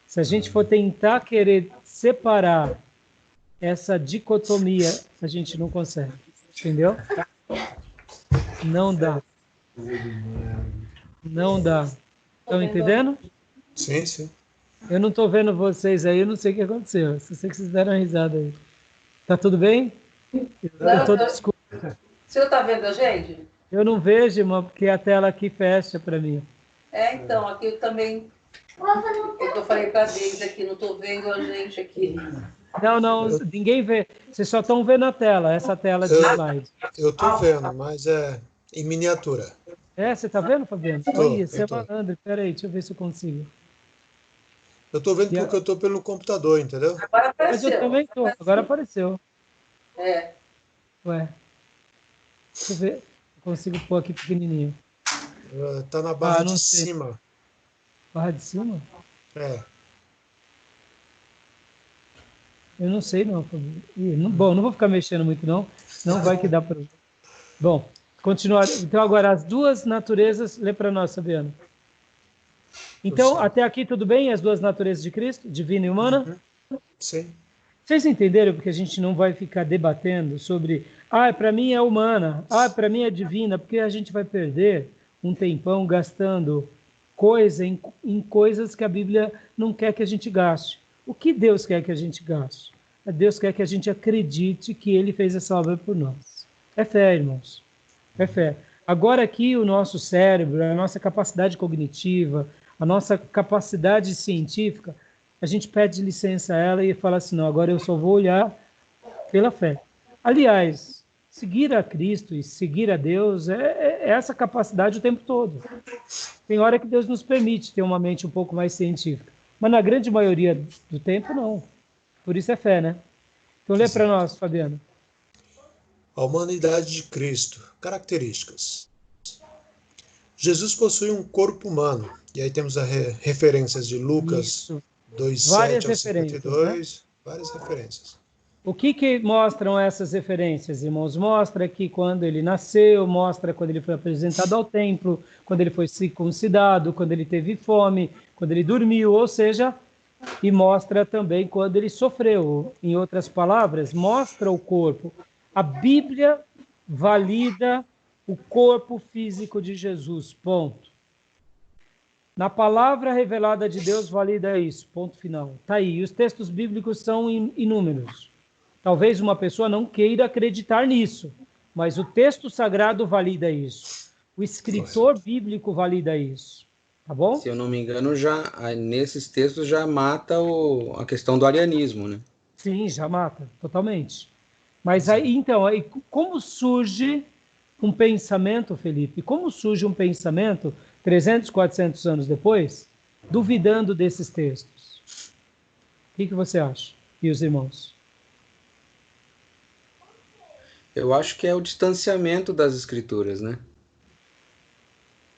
A: Se a gente for tentar querer separar essa dicotomia, a gente não consegue. Entendeu? Não dá. Não dá. Estão entendendo?
B: Sim, sim.
A: Eu não estou vendo vocês aí, eu não sei o que aconteceu. Só sei que vocês deram uma risada aí. Tá tudo bem? Eu tô desculpa.
E: O senhor está vendo a gente?
A: Eu não vejo, irmão, porque a tela aqui fecha para mim.
E: Então, aqui eu também... Eu falei para Deus aqui, não estou vendo a gente aqui.
A: Não, ninguém vê. Vocês só estão vendo a tela, essa tela de slide.
B: Eu estou vendo, mas é em miniatura.
A: Você está vendo, Fabiano? Olha, você é malandro. Peraí, deixa eu ver se eu consigo.
B: Eu estou vendo porque eu estou pelo computador, entendeu?
E: Agora apareceu.
A: Mas eu também estou. Agora apareceu. Ué. Deixa eu ver. Eu consigo pôr aqui pequenininho.
B: Está na barra de cima.
A: Barra de cima?
B: É.
A: Eu não sei, não. Bom, não vou ficar mexendo muito, não. Não vai que dá para... Bom, continuar. Então, agora, as duas naturezas, lê para nós, Fabiano. Então, até aqui tudo bem? As duas naturezas de Cristo, divina e humana?
B: Sim.
A: Vocês entenderam porque a gente não vai ficar debatendo sobre para mim é humana, para mim é divina, porque a gente vai perder um tempão gastando coisa em coisas que a Bíblia não quer que a gente gaste. O que Deus quer que a gente gaste? Deus quer que a gente acredite que Ele fez essa obra por nós. É fé, irmãos. É fé. Agora aqui o nosso cérebro, a nossa capacidade cognitiva, a nossa capacidade científica, a gente pede licença a ela e fala assim, não, agora eu só vou olhar pela fé. Aliás, seguir a Cristo e seguir a Deus é essa capacidade o tempo todo. Tem hora que Deus nos permite ter uma mente um pouco mais científica, mas na grande maioria do tempo, não. Por isso é fé, né? Então lê para nós, Fabiano.
B: A humanidade de Cristo. Características. Jesus possui um corpo humano. E aí temos as referências de Lucas 2:7 ao 52. Né? Várias referências.
A: O que mostram essas referências, irmãos? Mostra que quando ele nasceu, mostra quando ele foi apresentado ao templo, quando ele foi circuncidado, quando ele teve fome, quando ele dormiu, ou seja, e mostra também quando ele sofreu. Em outras palavras, mostra o corpo. A Bíblia valida o corpo físico de Jesus, ponto. Na palavra revelada de Deus valida isso, ponto final. Está aí. E os textos bíblicos são inúmeros. Talvez uma pessoa não queira acreditar nisso, mas o texto sagrado valida isso. O escritor bíblico valida isso. Tá bom?
C: Se eu não me engano, já nesses textos já mata a questão do arianismo, né?
A: Sim, já mata, totalmente. Mas aí, então, aí, como surge um pensamento, Felipe? Como surge um pensamento, 300, 400 anos depois, duvidando desses textos? O que você acha? E os irmãos?
C: Eu acho que é o distanciamento das escrituras, né?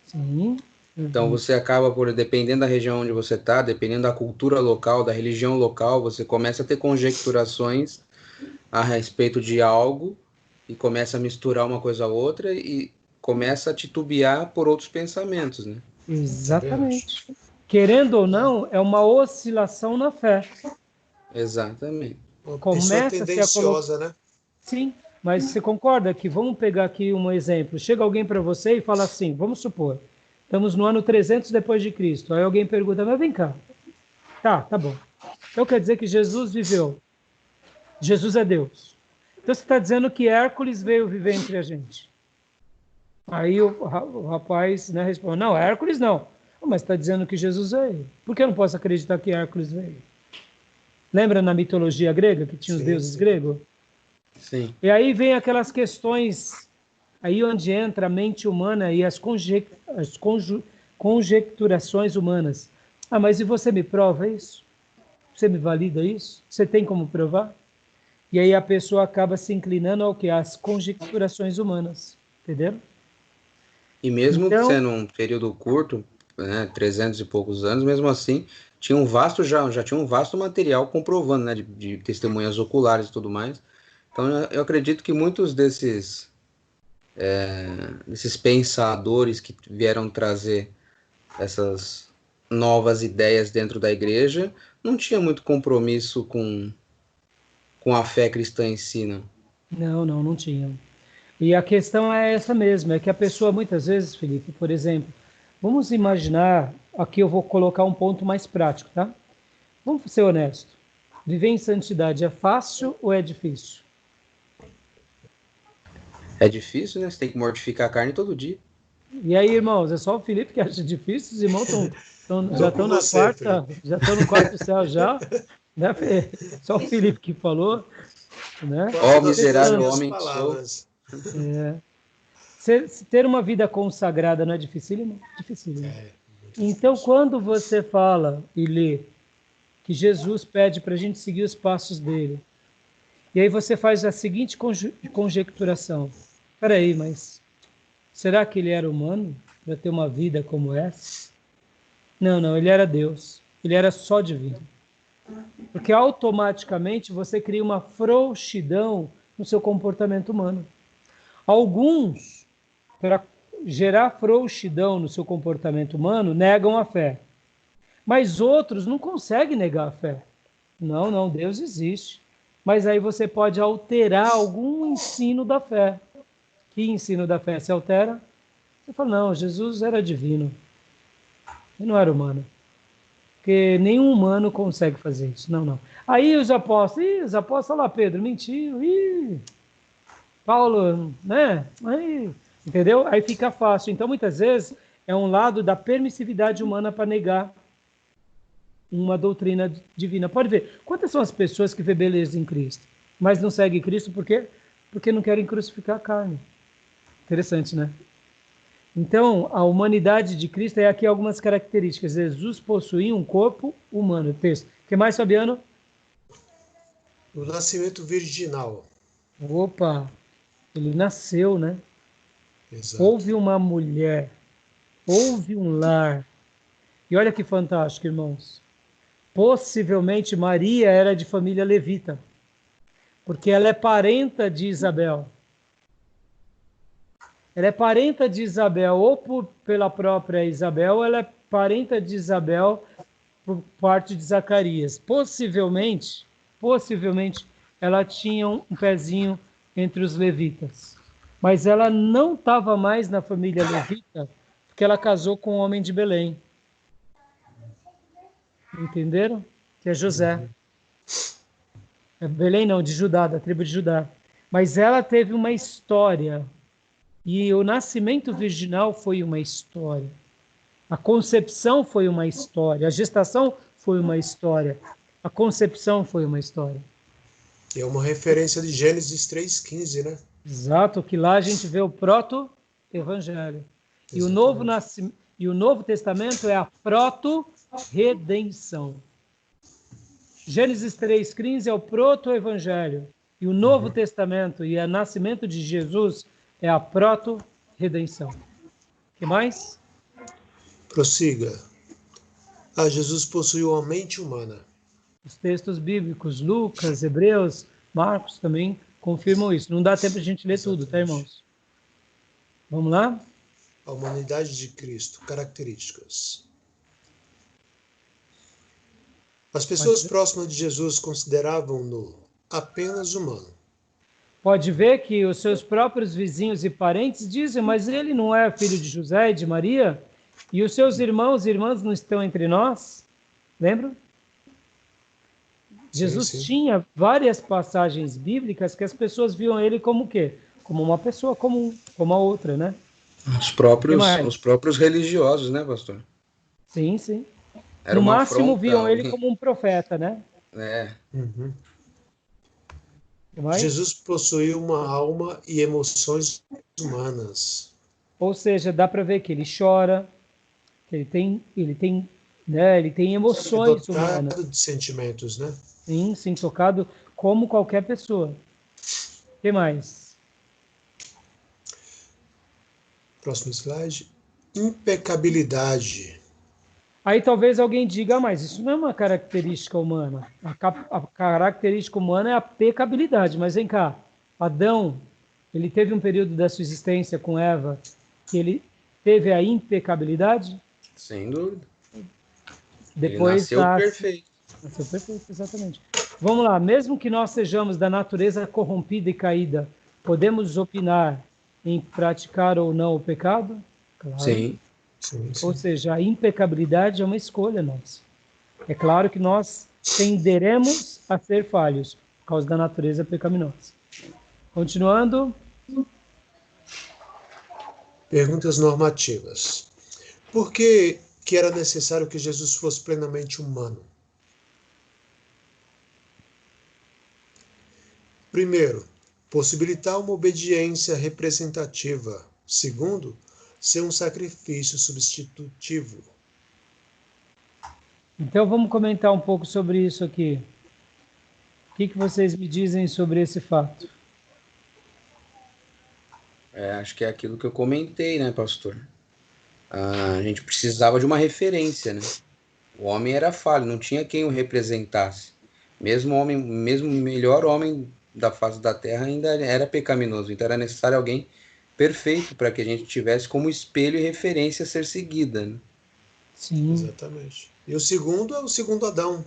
A: Sim.
C: Então você acaba dependendo da região onde você está, dependendo da cultura local, da religião local, você começa a ter conjecturações a respeito de algo e começa a misturar uma coisa a outra e começa a titubear por outros pensamentos, né?
A: Exatamente. Querendo ou não, é uma oscilação na fé.
C: Exatamente.
B: Uma pessoa tendenciosa, né?
A: Sim, mas você concorda que, vamos pegar aqui um exemplo, chega alguém para você e fala assim, vamos supor, estamos no ano 300 depois de Cristo, aí alguém pergunta, mas vem cá, tá bom, então quer dizer que Jesus viveu, Jesus é Deus, então você está dizendo que Hércules veio viver entre a gente. Aí o rapaz, né, responde, não, Hércules não, mas está dizendo que Jesus veio, por que eu não posso acreditar que Hércules veio? Lembra na mitologia grega, que tinha os deuses gregos?
C: Sim.
A: E aí vem aquelas questões, aí onde entra a mente humana e as conjecturações humanas. Ah, mas e você me prova isso? Você me valida isso? Você tem como provar? E aí a pessoa acaba se inclinando ao que? As conjecturações humanas. Entenderam?
C: E mesmo sendo um período curto, né, 300 e poucos anos, mesmo assim, tinha já tinha um vasto material comprovando, né, de testemunhas oculares e tudo mais. Então, eu acredito que muitos desses pensadores que vieram trazer essas novas ideias dentro da igreja não tinha muito compromisso com a fé cristã em si, não.
A: Não tinham. E a questão é essa mesmo, é que a pessoa muitas vezes, Felipe, por exemplo, vamos imaginar, aqui eu vou colocar um ponto mais prático, tá? Vamos ser honestos. Viver em santidade é fácil ou é difícil?
C: É difícil, né? Você tem que mortificar a carne todo dia.
A: E aí, irmãos, é só o Felipe que acha difícil? Os irmãos já estão na quarta, já estão no quarto céu já, né? Só o Felipe que falou, né?
C: Ó, miserável homem que sou.
A: Ter uma vida consagrada não é dificílimo? Dificílimo. Então, quando você fala e lê que Jesus pede para a gente seguir os passos dele, e aí você faz a seguinte conjecturação. Espera aí, mas será que ele era humano para ter uma vida como essa? Não, ele era Deus. Ele era só divino. Porque automaticamente você cria uma frouxidão no seu comportamento humano. Alguns, para gerar frouxidão no seu comportamento humano, negam a fé. Mas outros não conseguem negar a fé. Não, Deus existe. Mas aí você pode alterar algum ensino da fé. Que ensino da fé se altera? Você fala, não, Jesus era divino. Ele não era humano. Porque nenhum humano consegue fazer isso. Não, não. Aí os apóstolos, olha lá, Pedro, mentiu. Paulo, né? Aí, entendeu? Aí fica fácil. Então, muitas vezes, é um lado da permissividade humana para negar uma doutrina divina. Pode ver, quantas são as pessoas que vê beleza em Cristo, mas não seguem Cristo por quê? Porque não querem crucificar a carne. Interessante, né? Então, a humanidade de Cristo é aqui algumas características. Jesus possuía um corpo humano. Texto. O que mais, Fabiano?
B: O nascimento virginal.
A: Opa! Ele nasceu, né?
B: Exato.
A: Houve uma mulher, houve um lar. E olha que fantástico, irmãos. Possivelmente Maria era de família levita, porque ela é parenta de Isabel. Ela é parenta de Isabel, ou pela própria Isabel, ou ela é parenta de Isabel por parte de Zacarias. Possivelmente, ela tinha um pezinho entre os levitas. Mas ela não estava mais na família levita, porque ela casou com um homem de Belém. Entenderam? Que é José. É Belém não, de Judá, da tribo de Judá. Mas ela teve uma história. E o nascimento virginal foi uma história. A concepção foi uma história. A gestação foi uma história. A concepção foi uma história.
B: É uma referência de Gênesis 3,15, né?
A: Exato, que lá a gente vê o proto-evangelho. E o Novo Testamento é a proto-redenção. Gênesis 3,15 é o proto-evangelho. E o Novo Testamento e o nascimento de Jesus é a proto-redenção. O que mais?
B: Prossiga. Jesus possuiu uma mente humana.
A: Os textos bíblicos, Lucas, Hebreus, Marcos também confirmam isso. Não dá tempo de a gente ler tudo, tá, irmãos? Vamos lá?
B: A humanidade de Cristo, características. As pessoas próximas de Jesus consideravam-no apenas humano.
A: Pode ver que os seus próprios vizinhos e parentes dizem, mas ele não é filho de José e de Maria? E os seus irmãos e irmãs não estão entre nós? Lembra? Jesus tinha várias passagens bíblicas que as pessoas viam ele como o quê? Como uma pessoa comum, como a outra, né?
C: Os próprios religiosos, né, pastor?
A: Sim, sim.
C: Era
A: no
C: uma
A: máximo
C: afronta,
A: viam ele como um profeta, né?
C: É.
B: Jesus possuía uma alma e emoções humanas.
A: Ou seja, dá para ver que ele chora, que ele tem emoções humanas.
B: De sentimentos, né?
A: Sim, sim, tocado como qualquer pessoa. O que mais?
B: Próximo slide. Impecabilidade.
A: Aí talvez alguém diga, mas isso não é uma característica humana. A característica humana é a pecabilidade. Mas vem cá, Adão, ele teve um período da sua existência com Eva que ele teve a impecabilidade?
C: Sem dúvida.
A: Depois
C: ele nasceu perfeito.
A: Nasceu perfeito, exatamente. Vamos lá, mesmo que nós sejamos da natureza corrompida e caída, podemos opinar em praticar ou não o pecado? Claro.
C: Sim.
A: Ou seja, a impecabilidade é uma escolha nossa. É claro que nós tenderemos a ser falhos por causa da natureza pecaminosa. Continuando.
B: Perguntas normativas. Por que era necessário que Jesus fosse plenamente humano? Primeiro, possibilitar uma obediência representativa. Segundo, ser um sacrifício substitutivo.
A: Então vamos comentar um pouco sobre isso aqui. O que vocês me dizem sobre esse fato?
C: Acho que é aquilo que eu comentei, né, pastor? A gente precisava de uma referência, né? O homem era falho, não tinha quem o representasse. Mesmo o melhor homem da face da terra ainda era pecaminoso. Então era necessário alguém perfeito para que a gente tivesse como espelho e referência a ser seguida, né?
A: Sim.
B: Exatamente. E o segundo é o segundo Adão.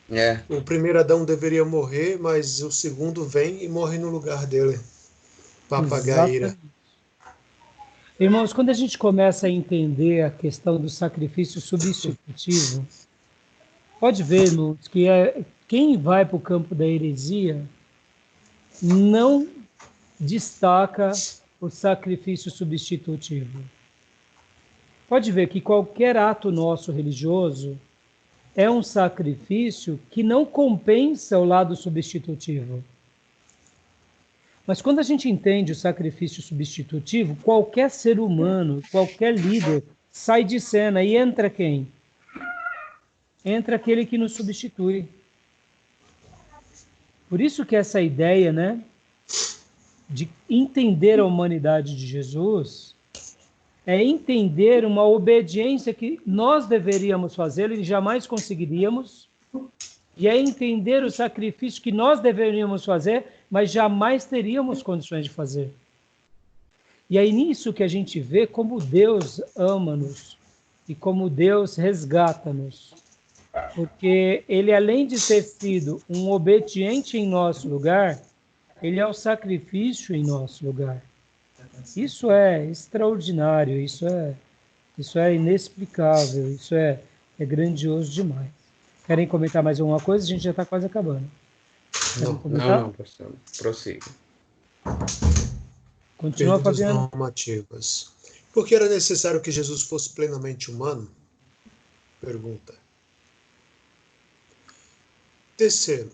C: É.
B: O primeiro Adão deveria morrer, mas o segundo vem e morre no lugar dele para apagar a ira.
A: Irmãos, quando a gente começa a entender a questão do sacrifício substitutivo, pode ver, irmãos, que quem vai para o campo da heresia não destaca o sacrifício substitutivo. Pode ver que qualquer ato nosso religioso é um sacrifício que não compensa o lado substitutivo. Mas quando a gente entende o sacrifício substitutivo, qualquer ser humano, qualquer líder, sai de cena e entra quem? Entra aquele que nos substitui. Por isso que essa ideia, né, de entender a humanidade de Jesus é entender uma obediência que nós deveríamos fazer e jamais conseguiríamos, e é entender o sacrifício que nós deveríamos fazer, mas jamais teríamos condições de fazer. E é nisso que a gente vê como Deus ama-nos e como Deus resgata-nos. Porque ele, além de ter sido um obediente em nosso lugar, ele é o sacrifício em nosso lugar. Isso é extraordinário, isso é inexplicável, isso é grandioso demais. Querem comentar mais alguma coisa? A gente já está quase acabando.
C: Não, pastor. Prossiga.
A: Continua, Fabiano.
B: Normativas. Por que era necessário que Jesus fosse plenamente humano? Pergunta. Terceiro,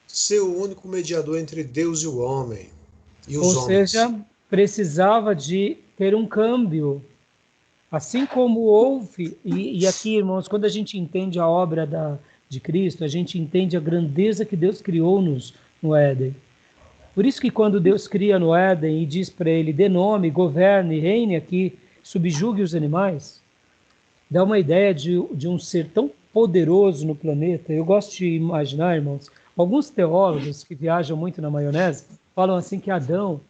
B: ser o único mediador entre Deus e o homem. E os homens.
A: Ou seja, precisava de ter um câmbio. Assim como houve, e aqui, irmãos, quando a gente entende a obra de Cristo, a gente entende a grandeza que Deus criou-nos no Éden. Por isso que quando Deus cria no Éden e diz para ele, dê nome, governe, reine aqui, subjugue os animais, dá uma ideia de um ser tão poderoso no planeta. Eu gosto de imaginar, irmãos, alguns teólogos que viajam muito na maionese, falam assim que Adão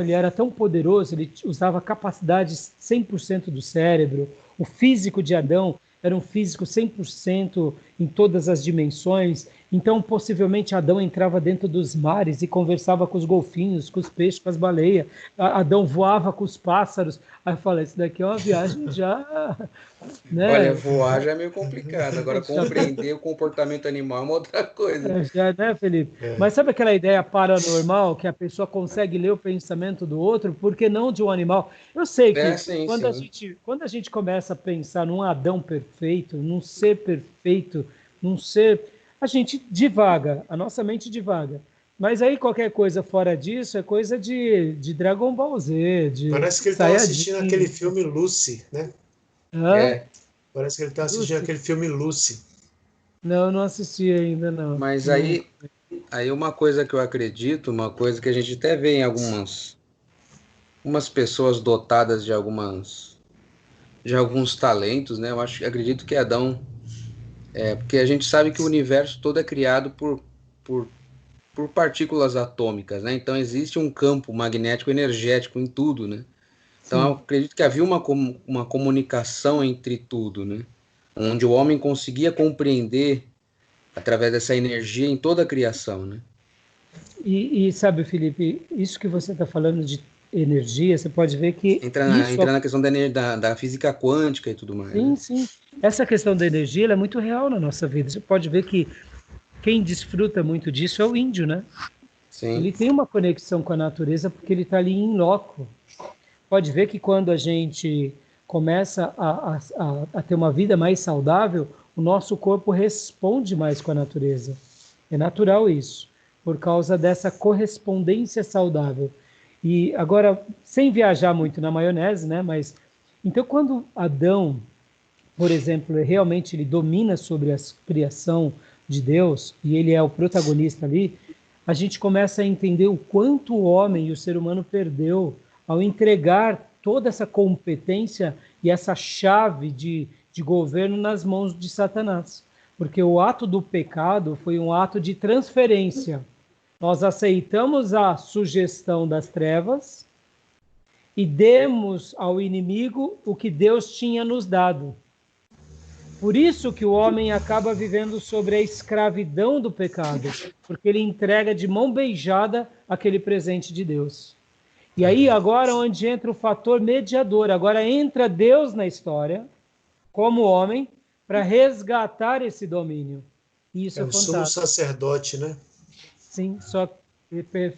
A: ele era tão poderoso, ele usava capacidades 100% do cérebro. O físico de Adão era um físico 100% em todas as dimensões. Então, possivelmente, Adão entrava dentro dos mares e conversava com os golfinhos, com os peixes, com as baleias. Adão voava com os pássaros. Aí eu falei, isso daqui é uma viagem já... Né?
C: Olha, voar já é meio complicado. Agora, compreender o comportamento animal é uma outra coisa.
A: Já, né, Felipe? Mas sabe aquela ideia paranormal que a pessoa consegue ler o pensamento do outro, por que não de um animal? Eu sei que
C: sim.
A: Quando a gente começa a pensar num Adão perfeito, num ser perfeito, num ser... A gente divaga, a nossa mente divaga. Mas aí qualquer coisa fora disso é coisa de Dragon Ball Z,
B: Parece que ele estava assistindo aquele filme Lucy, né? Parece que ele está assistindo aquele filme Lucy.
A: Não assisti ainda, não.
C: Mas aí uma coisa que eu acredito, uma coisa que a gente até vê em algumas pessoas dotadas de alguns talentos, né? Acredito que Adão... porque a gente sabe que o universo todo é criado por partículas atômicas, né? Então existe um campo magnético energético em tudo, né? Então eu acredito que havia uma comunicação entre tudo, né? Onde o homem conseguia compreender através dessa energia em toda a criação, né?
A: E sabe, Felipe, isso que você está falando de energia, você pode ver que...
C: Entra na questão da física quântica e tudo mais.
A: Sim. Essa questão da energia ela é muito real na nossa vida. Você pode ver que quem desfruta muito disso é o índio, né?
C: Sim.
A: Ele tem uma conexão com a natureza porque ele está ali em loco. Pode ver que quando a gente começa a ter uma vida mais saudável, o nosso corpo responde mais com a natureza. É natural isso, por causa dessa correspondência saudável. E agora, sem viajar muito na maionese, né? Mas então, quando Adão, por exemplo, realmente ele domina sobre a criação de Deus e ele é o protagonista ali, a gente começa a entender o quanto o homem e o ser humano perdeu ao entregar toda essa competência e essa chave de governo nas mãos de Satanás. Porque o ato do pecado foi um ato de transferência. Nós aceitamos a sugestão das trevas e demos ao inimigo o que Deus tinha nos dado. Por isso que o homem acaba vivendo sobre a escravidão do pecado, porque ele entrega de mão beijada aquele presente de Deus. E aí agora onde entra o fator mediador, agora entra Deus na história, como homem, para resgatar esse domínio. E isso é fantástico.
B: Sumo sacerdote, né?
A: Sim, só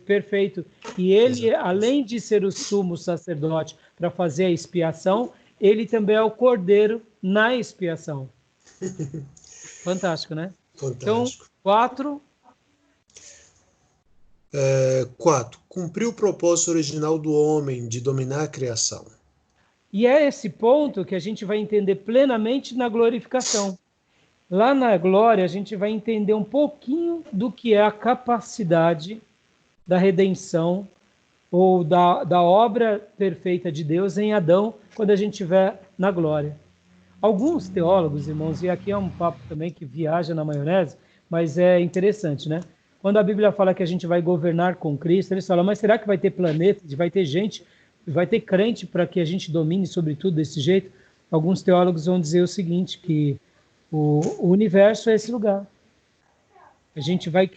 A: perfeito. E ele, além de ser o sumo sacerdote para fazer a expiação, ele também é o cordeiro na expiação. Fantástico, né?
B: Fantástico.
A: Então, 4.
B: 4. Cumpriu o propósito original do homem de dominar a criação.
A: E é esse ponto que a gente vai entender plenamente na glorificação. Lá na glória, a gente vai entender um pouquinho do que é a capacidade da redenção ou da obra perfeita de Deus em Adão, quando a gente estiver na glória. Alguns teólogos, irmãos, e aqui é um papo também que viaja na maionese, mas é interessante, né? Quando a Bíblia fala que a gente vai governar com Cristo, eles falam, mas será que vai ter planeta, vai ter gente, vai ter crente para que a gente domine sobre tudo desse jeito? Alguns teólogos vão dizer o seguinte, que o universo é esse lugar. A gente vai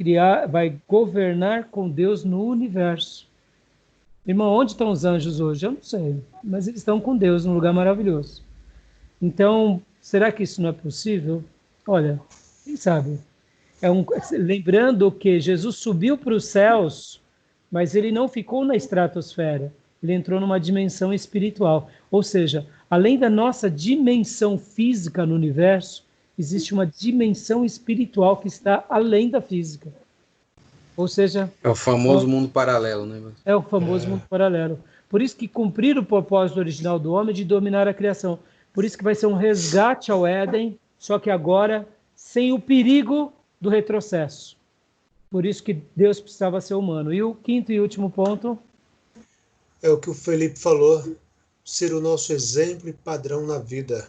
A: governar com Deus no universo. Irmão, onde estão os anjos hoje? Eu não sei, mas eles estão com Deus num lugar maravilhoso. Então, será que isso não é possível? Olha, quem sabe? Lembrando que Jesus subiu para os céus, mas ele não ficou na estratosfera. Ele entrou numa dimensão espiritual. Ou seja, além da nossa dimensão física no universo, existe uma dimensão espiritual que está além da física. Ou seja...
C: É o famoso mundo paralelo, né?
A: É o famoso mundo paralelo. Por isso que cumprir o propósito original do homem é de dominar a criação. Por isso que vai ser um resgate ao Éden, só que agora sem o perigo do retrocesso. Por isso que Deus precisava ser humano. E o quinto e último ponto...
B: É o que o Felipe falou, ser o nosso exemplo e padrão na vida.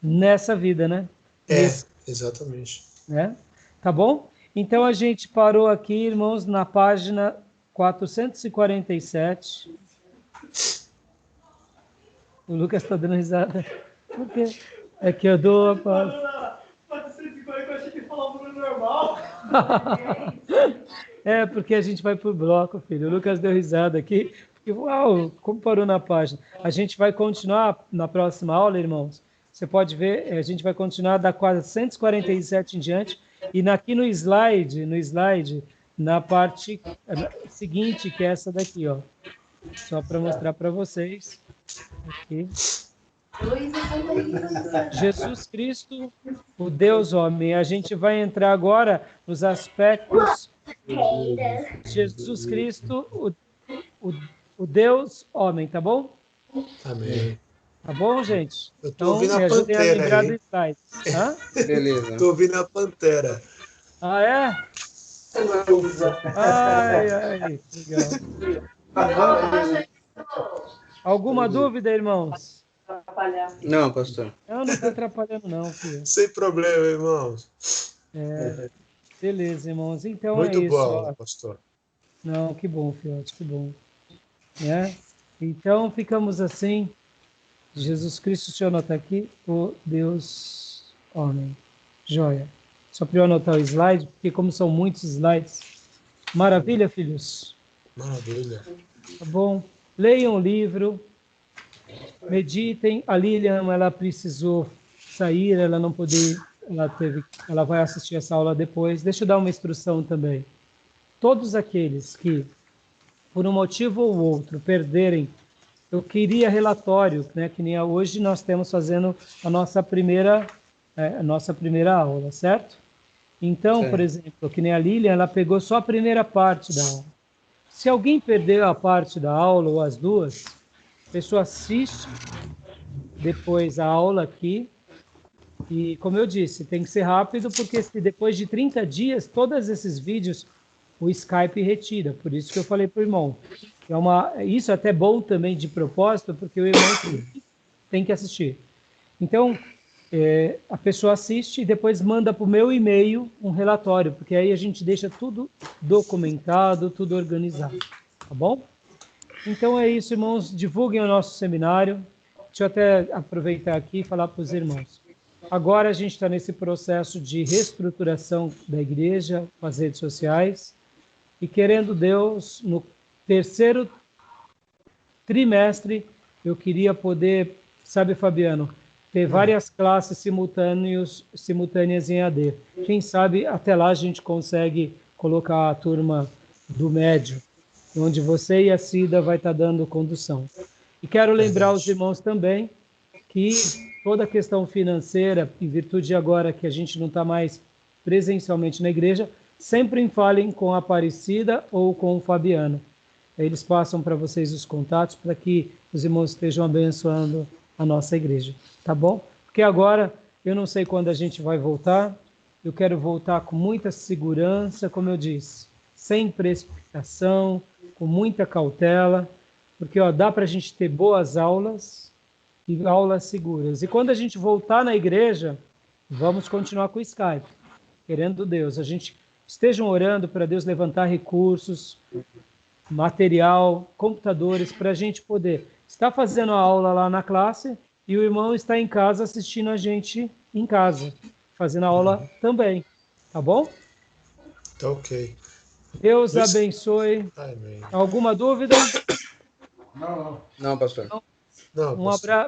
A: Nessa vida, né?
B: Exatamente.
A: Né? Tá bom? Então a gente parou aqui, irmãos, na página 447. O Lucas está dando risada. Por quê? É que eu dou a pausa. 440 eu achei que falava no normal. É, porque a gente vai por bloco, filho. O Lucas deu risada aqui. Porque, uau, como parou na página. A gente vai continuar na próxima aula, irmãos. Você pode ver, a gente vai continuar da 447 em diante. E aqui no slide, na parte seguinte, que é essa daqui, ó. Só para mostrar para vocês. Aqui. Jesus Cristo, o Deus homem. A gente vai entrar agora nos aspectos Jesus Cristo, o Deus homem, tá bom?
B: Amém.
A: Tá bom, gente?
B: Eu tô ouvindo a
A: me ajudem a
B: Pantera
A: lembrar
B: aí.
A: do slide. Hã?
C: Beleza.
B: Tô ouvindo a Pantera.
A: Ah, é? Ai, legal. Alguma dúvida, irmãos?
C: Não, pastor.
A: Eu não estou atrapalhando, não, filho.
B: Sem problema, irmãos.
A: Beleza, irmãos. Então
B: Muito
A: é isso.
B: bom, pastor.
A: Não, que bom, filhote, que bom. Então ficamos assim. Jesus Cristo, o Senhor anota aqui, o Deus homem. Joia. Só para eu anotar o slide, porque como são muitos slides. Maravilha, filhos?
B: Maravilha.
A: Tá bom? Leiam o livro, meditem. A Lilian, ela precisou sair, ela não pôde, ela vai assistir essa aula depois. Deixa eu dar uma instrução também. Todos aqueles que, por um motivo ou outro, perderem, eu queria relatório, né, que nem hoje nós temos fazendo a nossa primeira aula, certo? Então, por exemplo, que nem a Lilian, ela pegou só a primeira parte da aula. Se alguém perdeu a parte da aula ou as duas, a pessoa assiste depois a aula aqui. E, como eu disse, tem que ser rápido, porque se depois de 30 dias, todos esses vídeos, o Skype retira. Por isso que eu falei para o irmão. Isso é até bom também de propósito, porque o irmão tem que assistir. Então, a pessoa assiste e depois manda para o meu e-mail um relatório, porque aí a gente deixa tudo documentado, tudo organizado. Tá bom? Então é isso, irmãos. Divulguem o nosso seminário. Deixa eu até aproveitar aqui e falar para os irmãos. Agora a gente está nesse processo de reestruturação da igreja, com as redes sociais. E querendo Deus, no terceiro trimestre, eu queria poder, sabe, Fabiano, ter várias classes simultâneas em AD. Quem sabe até lá a gente consegue colocar a turma do médio, onde você e a Cida vai estar dando condução. E quero lembrar os irmãos também que toda a questão financeira, em virtude de agora que a gente não está mais presencialmente na igreja, sempre falem com a Aparecida ou com o Fabiano. Eles passam para vocês os contatos para que os irmãos estejam abençoando a nossa igreja, tá bom? Porque agora, eu não sei quando a gente vai voltar, eu quero voltar com muita segurança, como eu disse, sem precipitação, com muita cautela, porque dá para a gente ter boas aulas e aulas seguras. E quando a gente voltar na igreja, vamos continuar com o Skype, querendo Deus. A gente estejam orando para Deus levantar recursos, material, computadores, para a gente poder estar fazendo a aula lá na classe e o irmão está em casa assistindo a gente em casa, fazendo a aula também. Tá bom?
B: Tá ok.
A: Deus abençoe.
B: Amém.
A: Alguma dúvida?
C: Não, pastor.
B: Não,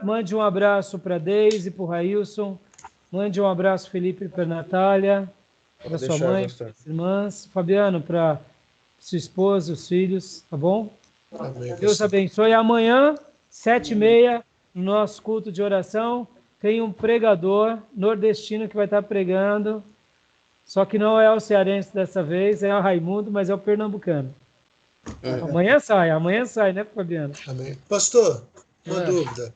A: Mande um abraço para Deise, para o Railson. Mande um abraço, Felipe, para a Natália, para sua mãe, para as irmãs. Fabiano, para sua esposa, os filhos, tá bom?
B: Amém,
A: Deus abençoe. Amanhã, 7h30, no nosso culto de oração, tem um pregador nordestino que vai estar pregando, só que não é o cearense dessa vez, é o Raimundo, mas é o pernambucano. Amanhã sai, né, Fabiano?
B: Amém. Pastor, uma dúvida.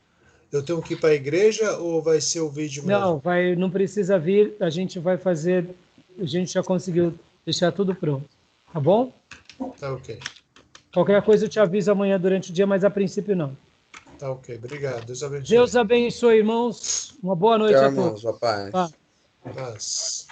B: Eu tenho que ir para a igreja ou vai ser o vídeo mesmo?
A: Não precisa vir, a gente vai fazer, a gente já conseguiu deixar tudo pronto, tá bom?
B: Tá ok.
A: Qualquer coisa eu te aviso amanhã durante o dia, mas a princípio não.
B: Tá ok, obrigado. Deus abençoe.
A: Deus abençoe, irmãos. Uma boa noite
C: Tchau,
A: a todos.
C: irmãos. Paz.
B: Paz.